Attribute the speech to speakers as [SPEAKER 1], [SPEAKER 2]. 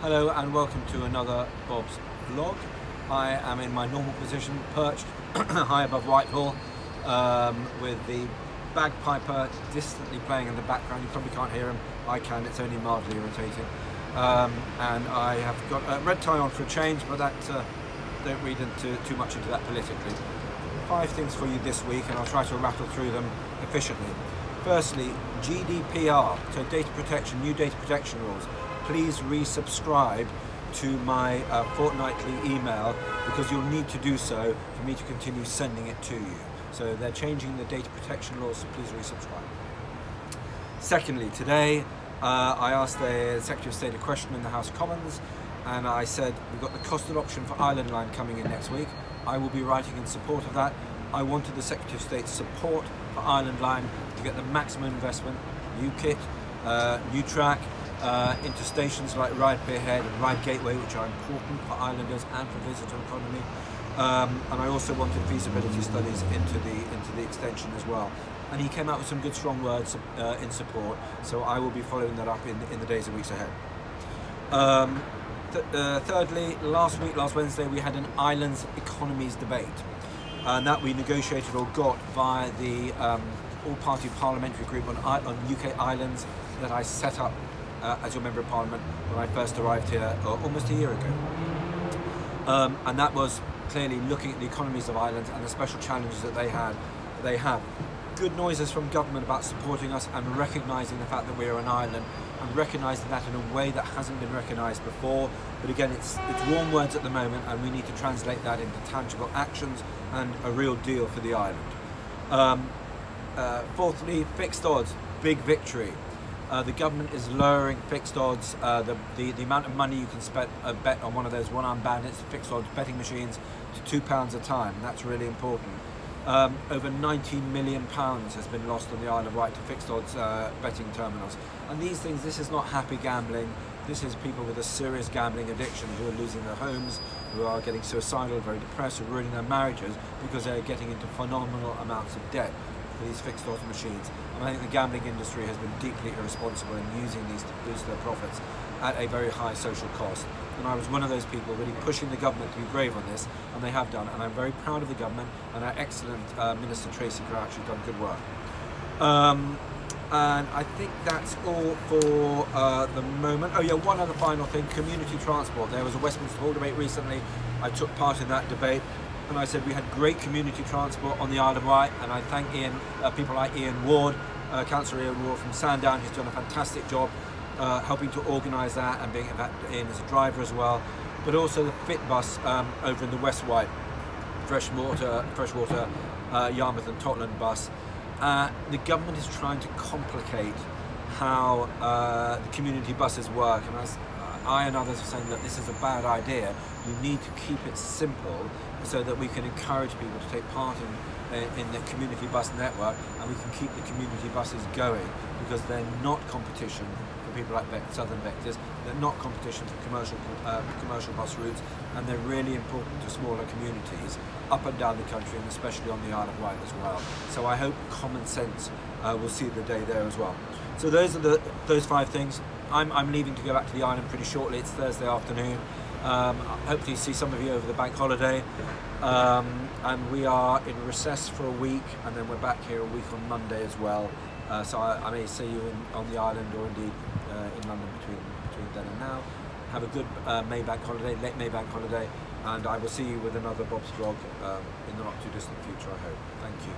[SPEAKER 1] Hello and welcome to another Bob's vlog. I am in my normal position, perched high above Whitehall, with the bagpiper distantly playing in the background. You probably can't hear him. I can, it's only mildly irritating. And I have got a red tie on for a change, but that don't read too much into that politically. 5 things for you this week, and I'll try to rattle through them efficiently. Firstly, GDPR, so data protection, new data protection rules. Please resubscribe to my fortnightly email, because you'll need to do so for me to continue sending it to you. So they're changing the data protection laws, so please resubscribe. Secondly, today I asked the Secretary of State a question in the House of Commons, and I said we've got the costed option for Island Line coming in next week. I will be writing in support of that. I wanted the Secretary of State's support for Island Line to get the maximum investment, new kit, new track, into stations like Ryde Pierhead and Ryde Gateway, which are important for islanders and for visitor economy. And I also wanted feasibility studies into the extension as well. And he came out with some good strong words in support, so I will be following that up in the days and weeks ahead. Thirdly, last Wednesday we had an islands economies debate, and that we negotiated or got via the all-party parliamentary group on UK islands that I set up as your Member of Parliament when I first arrived here almost a year ago. And that was clearly looking at the economies of islands and the special challenges that they have. Good noises from government about supporting us and recognising the fact that we're an island, and recognising that in a way that hasn't been recognised before. But again, it's warm words at the moment, and we need to translate that into tangible actions and a real deal for the island. Fourthly, fixed odds, big victory. The government is lowering fixed odds, the amount of money you can bet on one of those one-armed bandits fixed odds betting machines to £2 a time. That's really important. Over £19 million has been lost on the Isle of Wight to fixed odds betting terminals. And these things, this is not happy gambling. This is people with a serious gambling addiction who are losing their homes, who are getting suicidal, very depressed, who are ruining their marriages because they're getting into phenomenal amounts of debt for these fixed odds machines. And I think the gambling industry has been deeply irresponsible in using these to boost their profits at a very high social cost. And I was one of those people really pushing the government to be brave on this, and they have done, and I'm very proud of the government and our excellent Minister Tracy Crouch, who's done good work. And I think that's all for the moment. Oh yeah, one other final thing, community transport. There was a Westminster Hall debate recently. I took part in that debate, and I said we had great community transport on the Isle of Wight, and I thank people like Ian Ward, Councillor Ian Ward from Sandown, who's done a fantastic job helping to organise that and being in as a driver as well. But also the Fit bus over in the West Wight, freshwater Yarmouth and Totland bus. The government is trying to complicate how the community buses work, and as I and others are saying that this is a bad idea. You need to keep it simple so that we can encourage people to take part in the community bus network, and we can keep the community buses going, because they're not competition for people like Southern Vectors, they're not competition for commercial bus routes, and they're really important to smaller communities up and down the country, and especially on the Isle of Wight as well. So I hope common sense will see the day there as well. So those are those 5 things. I'm leaving to go back to the island pretty shortly. It's Thursday afternoon. Hopefully see some of you over the bank holiday. And we are in recess for a week, and then we're back here a week on Monday as well. So I may see you on the island, or indeed in London between then and now. Have a good May bank holiday, late May bank holiday, and I will see you with another Bob's vlog in the not too distant future, I hope. Thank you.